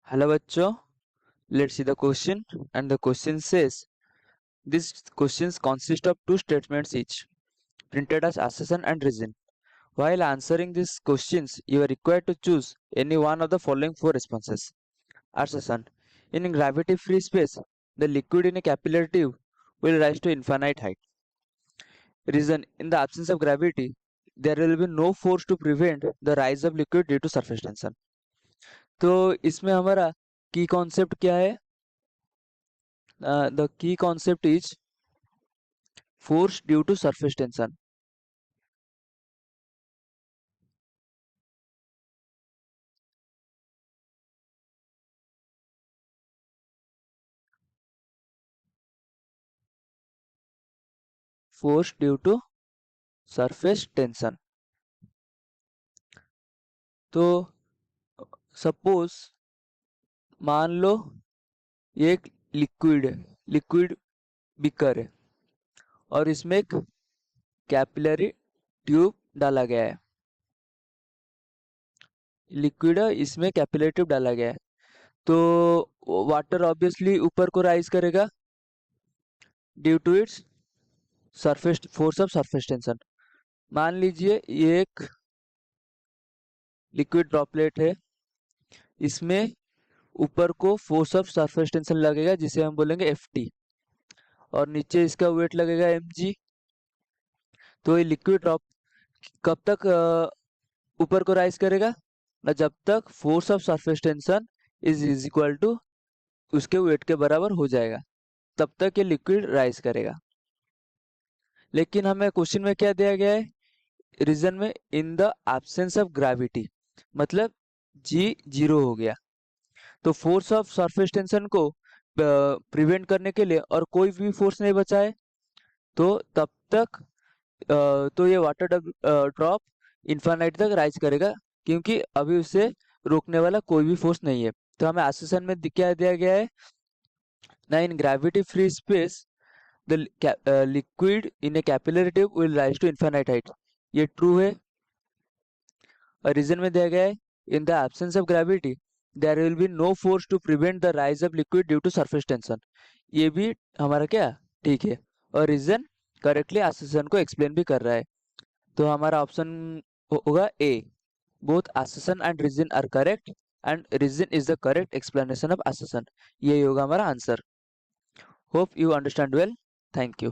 Hello बच्चों, let's see the question. And the question says, these questions consist of two statements each, printed as assertion and reason. While answering these questions, you are required to choose any one of the following four responses. Assertion: in gravity-free space, the liquid in a capillary tube will rise to infinite height. Reason: in the absence of gravity, there will be no force to prevent the rise of liquid due to surface tension. तो इसमें हमारा की concept क्या है? The key concept is force due to surface tension. Force due to surface tension. तो suppose मान लो ये एक लिक्विड बीकर है और इसमें एक कैपिलरी ट्यूब डाला गया है। लिक्विड है, इसमें कैपिलरी ट्यूब डाला गया है, तो वाटर ऑब्वियसली ऊपर को राइज करेगा due to its surface force of surface tension. मान लीजिए ये एक लिक्विड ड्रॉपलेट है, इसमें ऊपर को फोर्स ऑफ सरफेस टेंशन लगेगा जिसे हम बोलेंगे Ft, और नीचे इसका वेट लगेगा mg। तो ये लिक्विड ड्रॉप कब तक ऊपर को राइज करेगा? जब तक force of surface tension is equal to उसके वेट के बराबर हो जाएगा, तब तक ये लिक्विड राइज करेगा। लेकिन हमें क्वेश्चन में क्या दिया गया है? रीजन में इन द एब्सेंस ऑफ ग्रेविटी, मतलब g 0 हो गया। तो फोर्स ऑफ सरफेस टेंशन को प्रिवेंट करने के लिए और कोई भी फोर्स नहीं बचा है, तो तब तक तो ये वाटर ड्रॉप इन्फाइनाइट तक राइज करेगा, क्योंकि अभी उसे रोकने वाला कोई भी फोर्स नहीं है। तो हमें आसेशन में क्या दिया गया है ना, in gravity free space the liquid in a capillary tube will rise to infinite height, ये ट्रू है। और रीजन में दिया गया है in the absence of gravity there will be no force to prevent the rise of liquid due to surface tension, ये भी हमारा क्या ठीक है। और रीजन करेक्टली आसेशन को एक्सप्लेन भी कर रहा है। तो हमारा ऑप्शन होगा A, both assertion and reason are correct and reason is the correct explanation of assertion. यही होगा हमारा answer. Hope you understand well. Thank you.